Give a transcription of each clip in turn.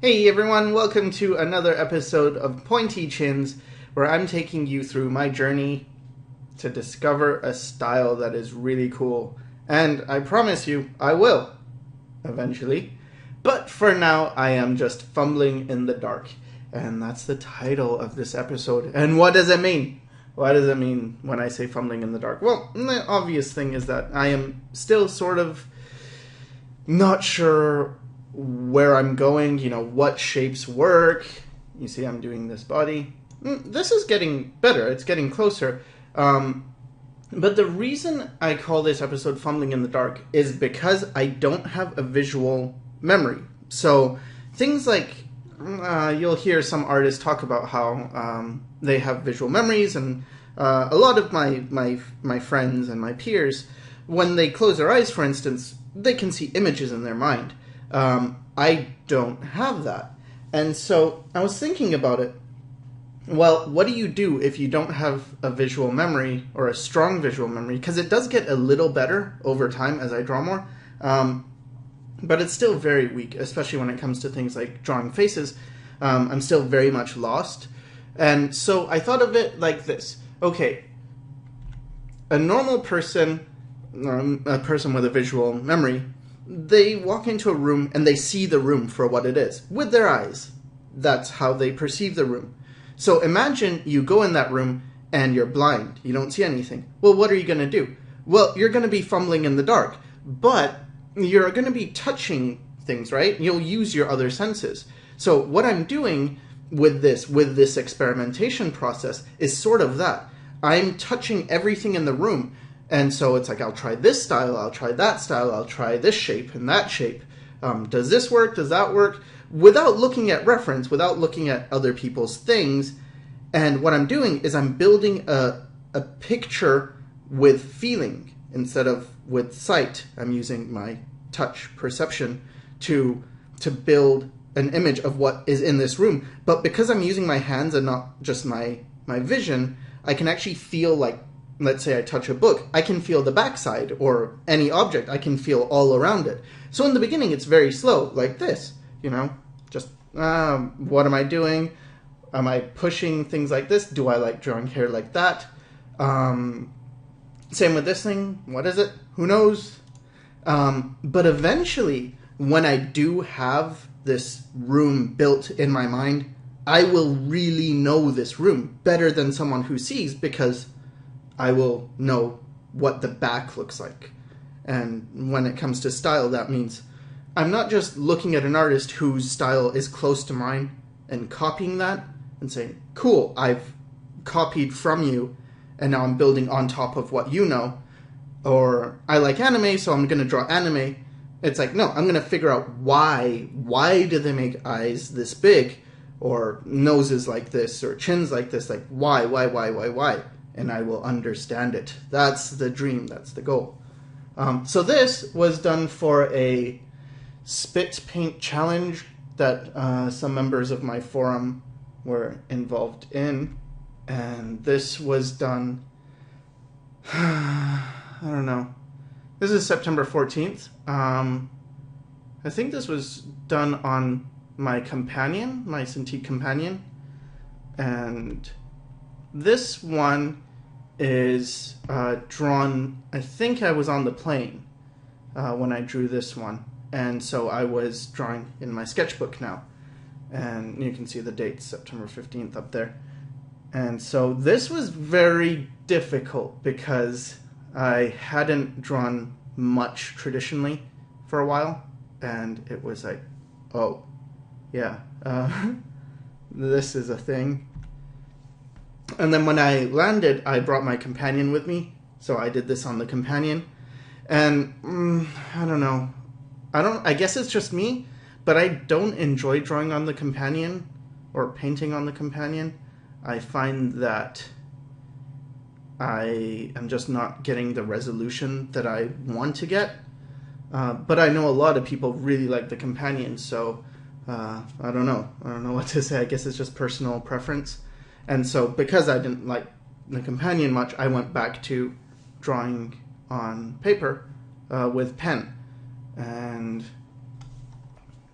Hey everyone, welcome to another episode of Pointy Chins, where I'm taking you through my journey to discover a style that is really cool. And I promise you, I will, eventually. But for now, I am just fumbling in the dark. And that's the title of this episode. And what does it mean? What does it mean when I say fumbling in the dark? Well, the obvious thing is that I am still sort of not sure where I'm going, what shapes work. You see I'm doing this body. This is getting better. It's getting closer. But the reason I call this episode Fumbling in the Dark is because I don't have a visual memory. So things like, you'll hear some artists talk about how they have visual memories, and a lot of my friends and my peers, when they close their eyes, for instance, they can see images in their mind. I don't have that. And so I was thinking about it. Well, what do you do if you don't have a visual memory or a strong visual memory? Because it does get a little better over time as I draw more. But it's still very weak, especially when it comes to things like drawing faces. I'm still very much lost. And so I thought of it like this. Okay, a normal person, a person with a visual memory, they walk into a room and they see the room for what it is with their eyes. That's how they perceive the room. So imagine you go in that room and you're blind. You don't see anything. Well, what are you going to do? Well, you're going to be fumbling in the dark, but you're going to be touching things, right? You'll use your other senses. So what I'm doing with this experimentation process is sort of that. I'm touching everything in the room. And so it's like, I'll try this style, I'll try that style, I'll try this shape and that shape. Does this work? Does that work? Without looking at reference, without looking at other people's things. And what I'm doing is I'm building a picture with feeling instead of with sight. I'm using my touch perception to build an image of what is in this room. But because I'm using my hands and not just my vision, I can actually feel, like, let's say I touch a book, I can feel the backside, or any object, I can feel all around it. So in the beginning, it's very slow, like this, just, what am I doing? Am I pushing things like this? Do I like drawing hair like that? Same with this thing. What is it? Who knows? But eventually, when I do have this room built in my mind, I will really know this room better than someone who sees, because I will know what the back looks like. And when it comes to style, that means I'm not just looking at an artist whose style is close to mine and copying that and saying, cool, I've copied from you and now I'm building on top of what you know. Or I like anime, so I'm going to draw anime. It's like, no, I'm going to figure out why. Why do they make eyes this big? Or noses like this, or chins like this? Like, why? And I will understand it. That's the dream. That's the goal. So this was done for a spit paint challenge that some members of my forum were involved in. And this was done, I don't know. This is September 14th. I think this was done on my companion, my Cintiq companion. And this one is drawn, I think I was on the plane when I drew this one. And so I was drawing in my sketchbook now. And you can see the date, September 15th up there. And so this was very difficult because I hadn't drawn much traditionally for a while. And it was like, oh, yeah, this is a thing. And then when I landed, I brought my companion with me. So I did this on the companion. And I don't know. I guess it's just me, but I don't enjoy drawing on the companion or painting on the companion. I find that I am just not getting the resolution that I want to get. But I know a lot of people really like the companion, so I don't know. I don't know what to say. I guess it's just personal preference. And so because I didn't like the companion much, I went back to drawing on paper with pen. And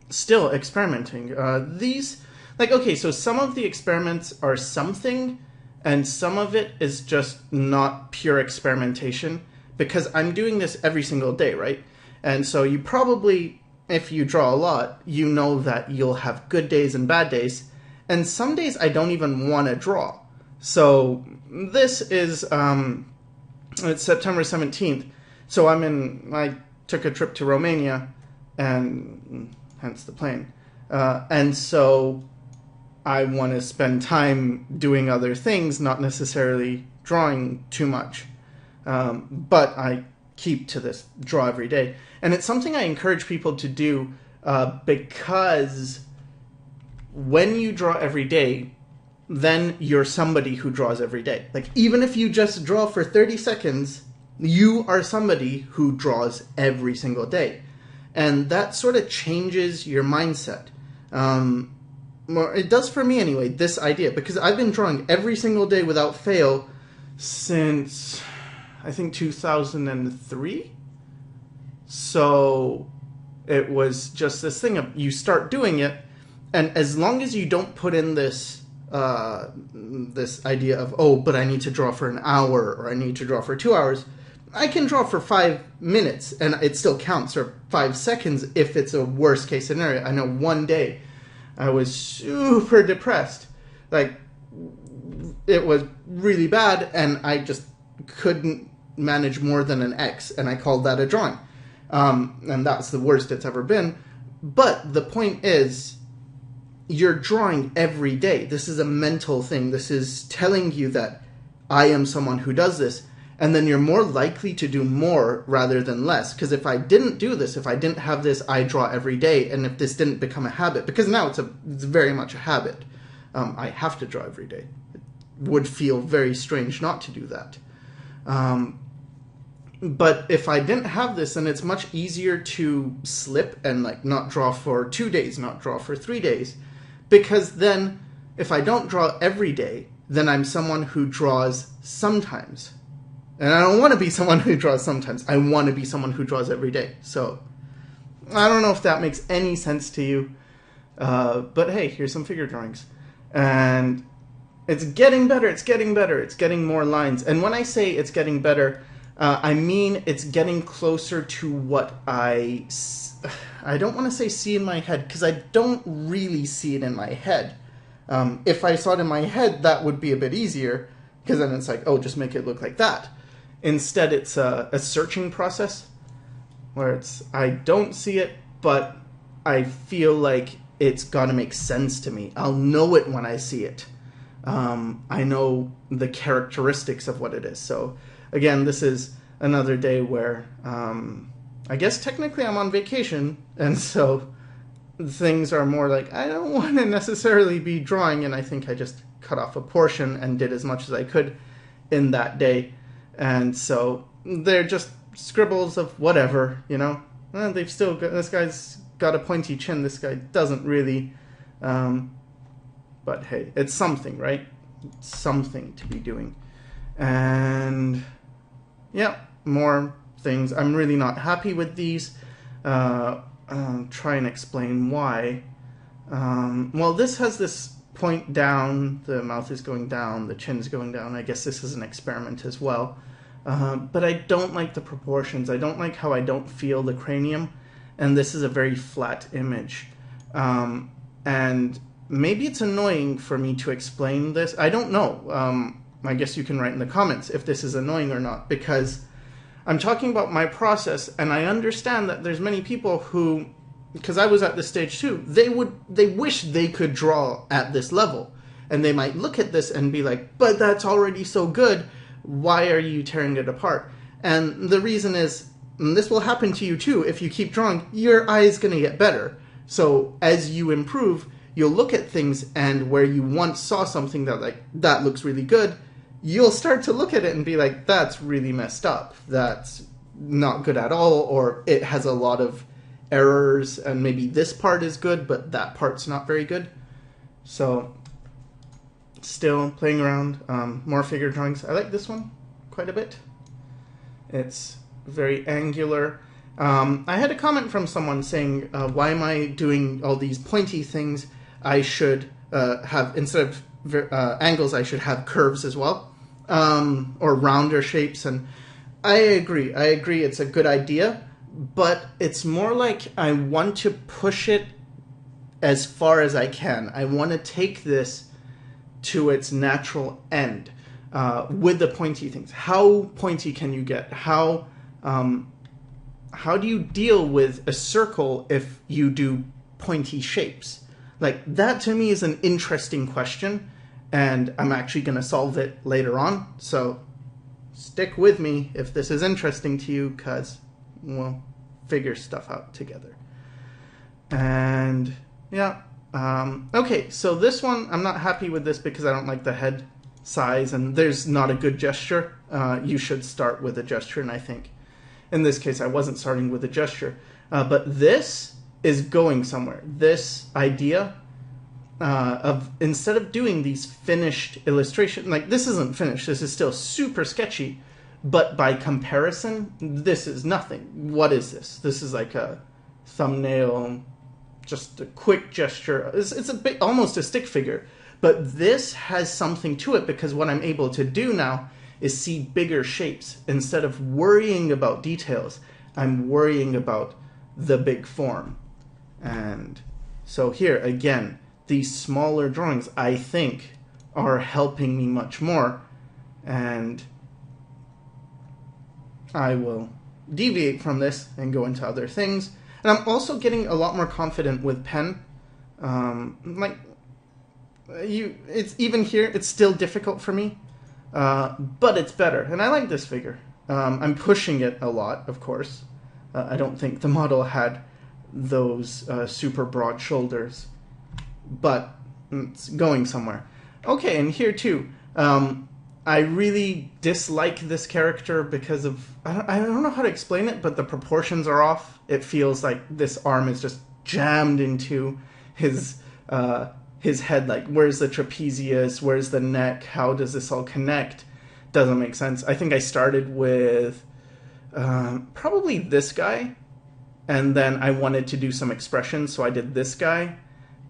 still experimenting. These, like, okay, so some of the experiments are something, and some of it is just not pure experimentation, because I'm doing this every single day, right? And so you probably, if you draw a lot, you know that you'll have good days and bad days, and some days I don't even want to draw. So this is, it's September 17th, so I took a trip to Romania, and hence the plane. And so I want to spend time doing other things, not necessarily drawing too much. But I keep to this draw every day. And it's something I encourage people to do because when you draw every day, then you're somebody who draws every day. Like, even if you just draw for 30 seconds, you are somebody who draws every single day. And that sort of changes your mindset. It does for me anyway, this idea, because I've been drawing every single day without fail since, I think, 2003. So it was just this thing of, you start doing it, and as long as you don't put in this this idea of, oh, but I need to draw for an hour, or I need to draw for 2 hours, I can draw for 5 minutes and it still counts, or 5 seconds if it's a worst case scenario. I know one day I was super depressed. Like, it was really bad, and I just couldn't manage more than an X, and I called that a drawing. And that's the worst it's ever been. But the point is, you're drawing every day. This is a mental thing. This is telling you that I am someone who does this. And then you're more likely to do more rather than less. Because if I didn't do this, if I didn't have this I draw every day, and if this didn't become a habit, because now it's very much a habit. I have to draw every day. It would feel very strange not to do that. But if I didn't have this, then it's much easier to slip and like not draw for 2 days, not draw for 3 days. Because then, if I don't draw every day, then I'm someone who draws sometimes. And I don't want to be someone who draws sometimes. I want to be someone who draws every day. So, I don't know if that makes any sense to you. But hey, here's some figure drawings. And it's getting better, it's getting better, it's getting more lines. And when I say it's getting better, I mean it's getting closer to what I don't want to say see in my head, because I don't really see it in my head. If I saw it in my head, that would be a bit easier, because then it's like, oh, just make it look like that. Instead, it's a searching process, where it's, I don't see it, but I feel like it's got to make sense to me. I'll know it when I see it. I know the characteristics of what it is. So, again, this is another day where I guess technically I'm on vacation, and so things are more like, I don't want to necessarily be drawing, and I think I just cut off a portion and did as much as I could in that day. And so they're just scribbles of whatever, you know. Well, they've still got, this guy's got a pointy chin, this guy doesn't really. But hey, it's something, right? It's something to be doing. And yeah, more things. I'm really not happy with these. Try and explain why. Well, this has this point down, the mouth is going down, the chin's going down. I guess this is an experiment as well. But I don't like the proportions. I don't like how I don't feel the cranium. And this is a very flat image. And maybe it's annoying for me to explain this. I don't know. I guess you can write in the comments if this is annoying or not, because I'm talking about my process, and I understand that there's many people who, because I was at this stage too, they wish they could draw at this level. And they might look at this and be like, but that's already so good. Why are you tearing it apart? And the reason is, and this will happen to you too, if you keep drawing, your eye is going to get better. So as you improve, you'll look at things, and where you once saw something that like, that looks really good, you'll start to look at it and be like, that's really messed up. That's not good at all, or it has a lot of errors, and maybe this part is good, but that part's not very good. So, still playing around, more figure drawings. I like this one quite a bit. It's very angular, I had a comment from someone saying, why am I doing all these pointy things? I should have, instead of angles, I should have curves as well, or rounder shapes. And I agree. It's a good idea, but it's more like I want to push it as far as I can. I want to take this to its natural end with the pointy things. How pointy can you get? How do you deal with a circle if you do pointy shapes? Like, that to me is an interesting question, and I'm actually going to solve it later on. So stick with me if this is interesting to you, because we'll figure stuff out together. And yeah, okay, so this one, I'm not happy with this because I don't like the head size, and there's not a good gesture. You should start with a gesture, and I think in this case I wasn't starting with a gesture. But this is going somewhere. This idea of, instead of doing these finished illustrations, like, this isn't finished, this is still super sketchy, but by comparison, this is nothing. What is this? This is like a thumbnail, just a quick gesture. It's a bit, almost a stick figure, but this has something to it because what I'm able to do now is see bigger shapes. Instead of worrying about details, I'm worrying about the big form. And so here, again, these smaller drawings, I think, are helping me much more. And I will deviate from this and go into other things. And I'm also getting a lot more confident with pen. It's even here, it's still difficult for me, but it's better. And I like this figure. I'm pushing it a lot, of course. I don't think the model had those super broad shoulders, but it's going somewhere. Okay, and here too, I really dislike this character because of, I don't know how to explain it, but the proportions are off. It feels like this arm is just jammed into his head. Like, where's the trapezius? Where's the neck? How does this all connect? Doesn't make sense. I think I started with probably this guy, and then I wanted to do some expressions, so I did this guy,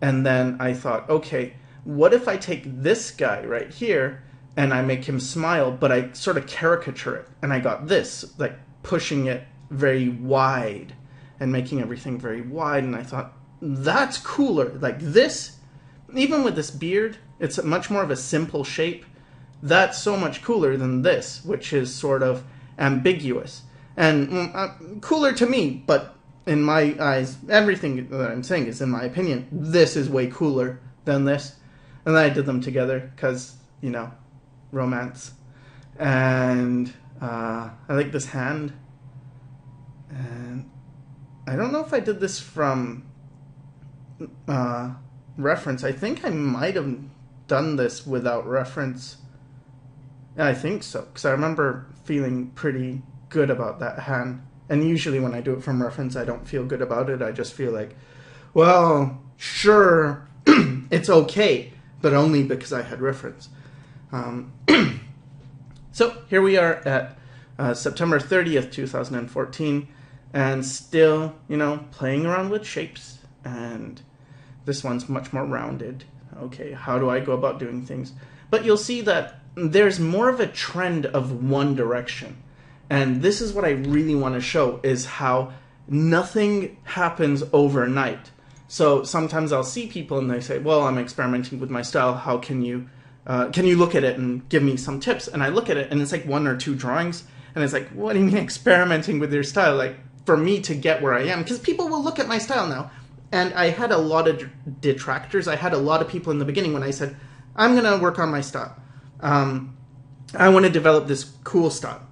and then I thought, okay, what if I take this guy right here and I make him smile, but I sort of caricature it, and I got this, like pushing it very wide and making everything very wide, and I thought, that's cooler. Like this, even with this beard, it's much more of a simple shape. That's so much cooler than this, which is sort of ambiguous. And cooler to me, but in my eyes, everything that I'm saying is in my opinion. This is way cooler than this. And then I did them together because, you know, romance. And I like this hand. And I don't know if I did this from reference. I think I might have done this without reference. I think so, because I remember feeling pretty good about that hand. And usually when I do it from reference, I don't feel good about it. I just feel like, well, sure, it's okay, but only because I had reference. So here we are at September 30th, 2014, and still, you know, playing around with shapes. And this one's much more rounded. Okay, how do I go about doing things? But you'll see that there's more of a trend of one direction. And this is what I really want to show, is how nothing happens overnight. So sometimes I'll see people and they say, well, I'm experimenting with my style. How can you look at it and give me some tips? And I look at it and it's like 1 or 2 drawings. And it's like, what do you mean experimenting with your style? Like, for me to get where I am, because people will look at my style now. And I had a lot of detractors. I had a lot of people in the beginning when I said, I'm going to work on my style. I want to develop this cool style.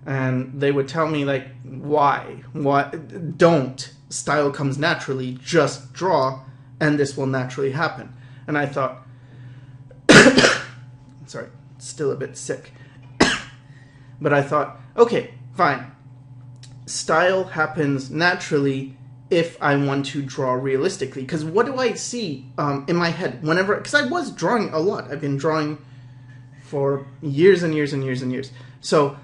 And they would tell me, like, why? Don't. Style comes naturally. Just draw, and this will naturally happen. And I thought, sorry, still a bit sick. But I thought, okay, fine. Style happens naturally if I want to draw realistically. Because what do I see in my head whenever... Because I was drawing a lot. I've been drawing for years and years and years and years. So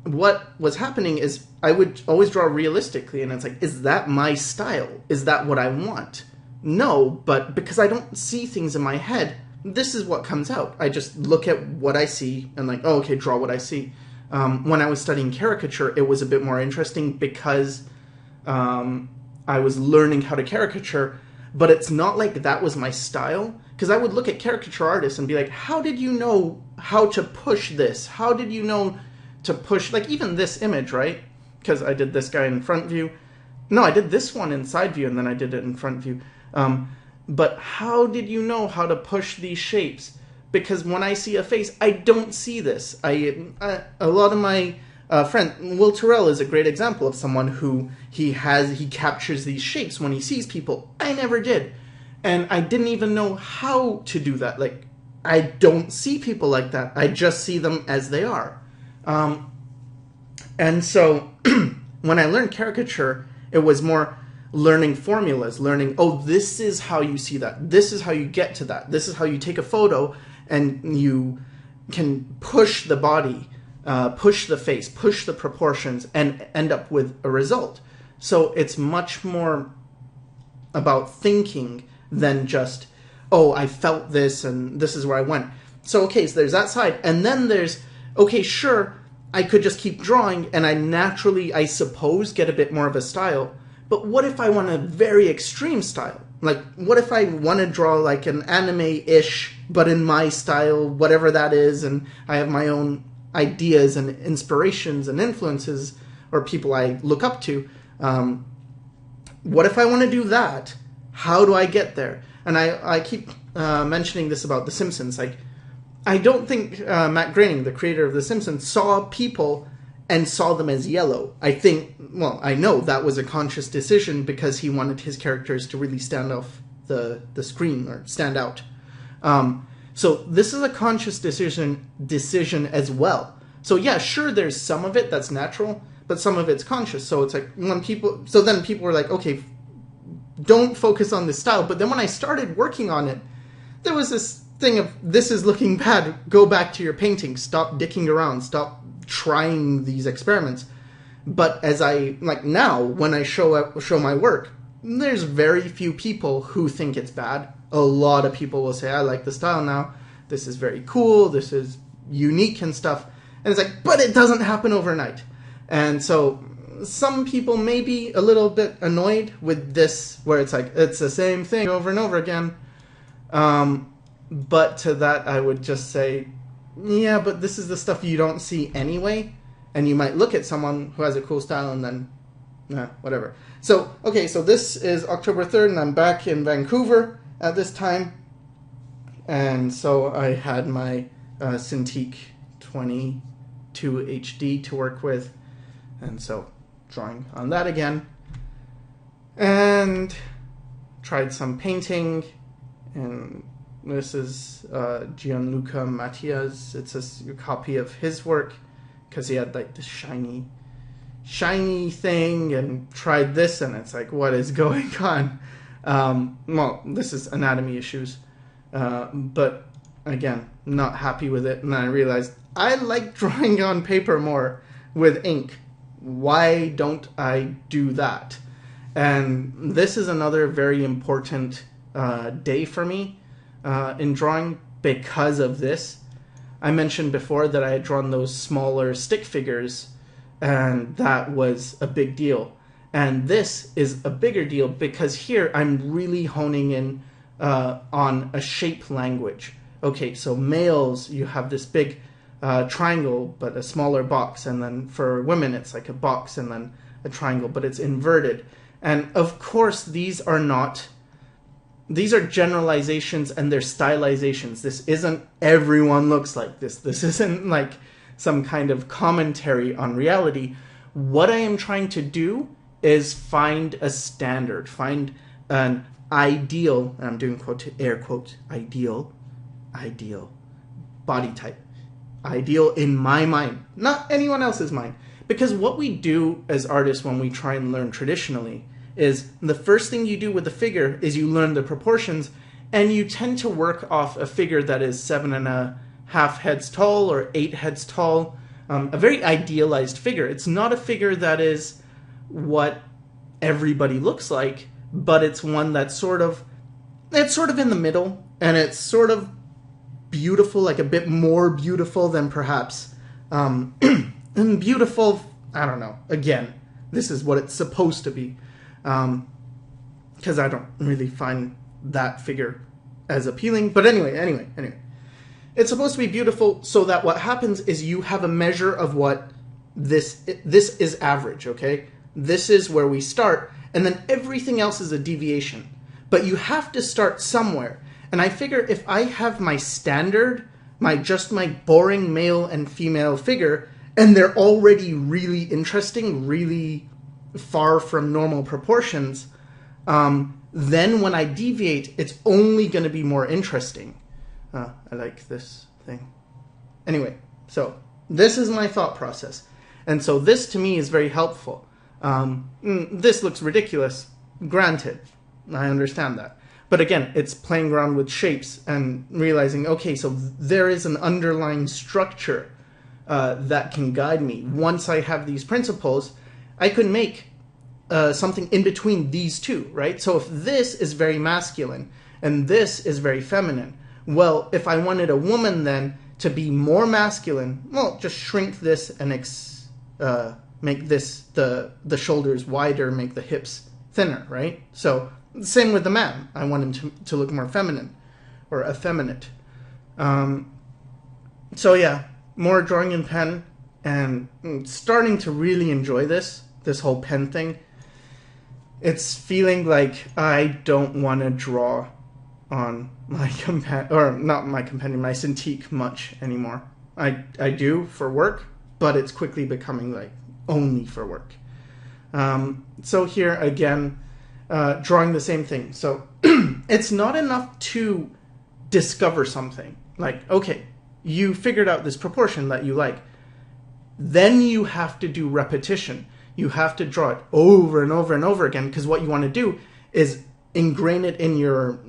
what was happening is I would always draw realistically, and it's like, is that my style? Is that what I want? No, but because I don't see things in my head, this is what comes out. I just look at what I see and like, oh, okay, draw what I see. When I was studying caricature, it was a bit more interesting because I was learning how to caricature, but it's not like that was my style. Because I would look at caricature artists and be like, how did you know how to push this? How did you know to push, like even this image, right? Because I did this guy in front view. No, I did this one in side view and then I did it in front view. But how did you know how to push these shapes? Because when I see a face, I don't see this. A lot of my friend Will Terrell is a great example of someone who he captures these shapes when he sees people. I never did. And I didn't even know how to do that. Like, I don't see people like that. I just see them as they are. And so when I learned caricature, it was more learning formulas, learning, oh, this is how you see that. This is how you get to that. This is how you take a photo and you can push the body, push the face, push the proportions, and end up with a result. So it's much more about thinking than just, oh, I felt this and this is where I went. So, okay, so there's that side. And then there's, okay, sure, I could just keep drawing and I naturally, I suppose, get a bit more of a style. But what if I want a very extreme style? Like, what if I want to draw like an anime-ish, but in my style, whatever that is, and I have my own ideas and inspirations and influences, or people I look up to. What if I want to do that? How do I get there? And I keep mentioning this about The Simpsons. Like, I don't think Matt Groening, the creator of The Simpsons, saw people and saw them as yellow. I think, well, I know that was a conscious decision because he wanted his characters to really stand off the screen or stand out. So this is a conscious decision as well. So yeah, sure, there's some of it that's natural, but some of it's conscious. So it's like when people, so then people were like, okay, don't focus on this style. But then when I started working on it, there was this thing of, this is looking bad. Go back to your painting. Stop dicking around. Stop trying these experiments. But as I, like now, when I show my work, there's very few people who think it's bad. A lot of people will say, I like the style now. This is very cool. This is unique and stuff. And it's like, but it doesn't happen overnight. And so some people may be a little bit annoyed with this, where it's like, it's the same thing over and over again. But to that, I would just say, yeah, but this is the stuff you don't see anyway. And you might look at someone who has a cool style and then, whatever. So, okay, so this is October 3rd, and I'm back in Vancouver at this time. And so I had my Cintiq 22 HD to work with. And so drawing on that again. And tried some painting. And this is Gianluca Mattia's. It's a copy of his work because he had like this shiny thing, and tried this, and it's like, what is going on? Well, this is anatomy issues, but again, not happy with it. And then I realized I like drawing on paper more with ink. Why don't I do that? And this is another very important day for me in drawing because of this. I mentioned before that I had drawn those smaller stick figures, and that was a big deal. And this is a bigger deal because here I'm really honing in on a shape language. Okay, so males, you have this big triangle, but a smaller box. And then for women, it's like a box and then a triangle, but it's inverted. And of course, these are generalizations and they're stylizations. This isn't everyone looks like this. This isn't like some kind of commentary on reality. What I am trying to do is find a standard, find an ideal, and I'm doing air quotes, ideal body type. Ideal in my mind, not anyone else's mind. Because what we do as artists when we try and learn traditionally is the first thing you do with the figure is you learn the proportions, and you tend to work off a figure that is 7.5 heads tall or 8 heads tall, a very idealized figure. It's not a figure that is what everybody looks like, but it's one that's sort of in the middle, and it's sort of beautiful, like a bit more beautiful than perhaps and beautiful, I don't know. Again, this is what it's supposed to be, because I don't really find that figure as appealing. But anyway, it's supposed to be beautiful, so that what happens is you have a measure of what this is average. Okay, this is where we start, and then everything else is a deviation. But you have to start somewhere. And I figure if I have my standard, my boring male and female figure, and they're already really interesting, really far from normal proportions, then when I deviate, it's only going to be more interesting. I like this thing. Anyway, so this is my thought process. And so this to me is very helpful. This looks ridiculous, granted. I understand that. But again, it's playing around with shapes and realizing, okay, so there is an underlying structure that can guide me. Once I have these principles, I could make something in between these two, right? So if this is very masculine and this is very feminine, well, if I wanted a woman then to be more masculine, well, just shrink this and make this the shoulders wider, make the hips thinner, right? So same with the man. I want him to look more feminine or effeminate. So yeah, more drawing in pen and starting to really enjoy this whole pen thing. It's feeling like I don't want to draw on my my Cintiq much anymore. I do for work, but it's quickly becoming like only for work. So here again, drawing the same thing. So it's not enough to discover something. Like, okay, you figured out this proportion that you like. Then you have to do repetition. You have to draw it over and over and over again, because what you want to do is ingrain it in your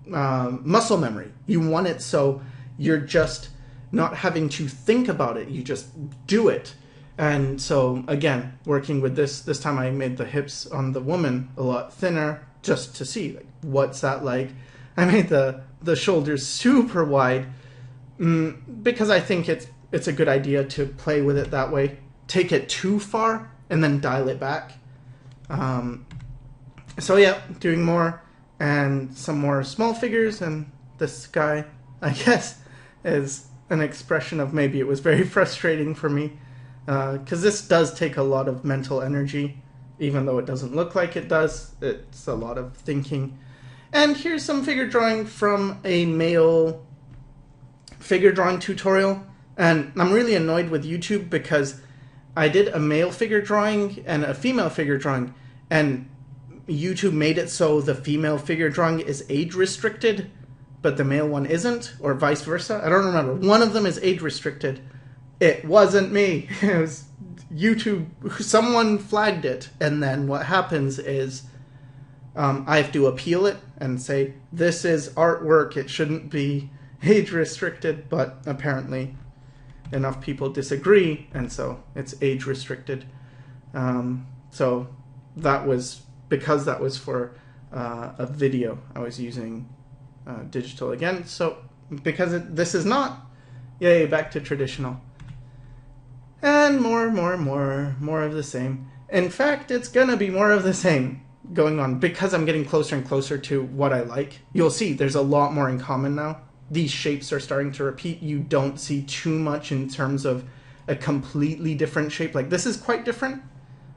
muscle memory. You want it so you're just not having to think about it. You just do it. And so again, working with this time I made the hips on the woman a lot thinner just to see like what's that like. I made the shoulders super wide because I think it's a good idea to play with it that way. Take it too far and then dial it back. So yeah, doing more and some more small figures, and this guy, I guess, is an expression of maybe it was very frustrating for me. Because this does take a lot of mental energy, even though it doesn't look like it does. It's a lot of thinking. And here's some figure drawing from a male figure drawing tutorial. And I'm really annoyed with YouTube because I did a male figure drawing and a female figure drawing, and YouTube made it so the female figure drawing is age restricted, but the male one isn't, or vice versa. I don't remember. One of them is age restricted. It wasn't me. It was YouTube. Someone flagged it. And then what happens is I have to appeal it and say, this is artwork. It shouldn't be age restricted. But apparently enough people disagree. And so it's age restricted. So that was, because that was for a video, I was using digital again. So because this is not, yay, back to traditional. And more of the same. In fact, it's gonna be more of the same going on because I'm getting closer and closer to what I like. You'll see there's a lot more in common now. These shapes are starting to repeat. You don't see too much in terms of a completely different shape. Like this is quite different,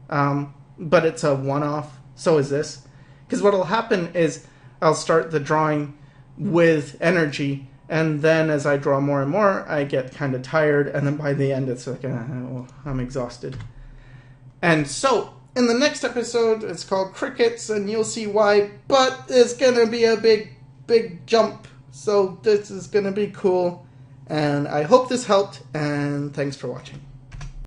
but it's a one-off. So is this. Because what'll happen is I'll start the drawing with energy, and then as I draw more and more, I get kind of tired, and then by the end it's like, I'm exhausted. And so, in the next episode, it's called Crickets, and you'll see why, but it's gonna be a big jump, so this is gonna be cool, and I hope this helped, and thanks for watching.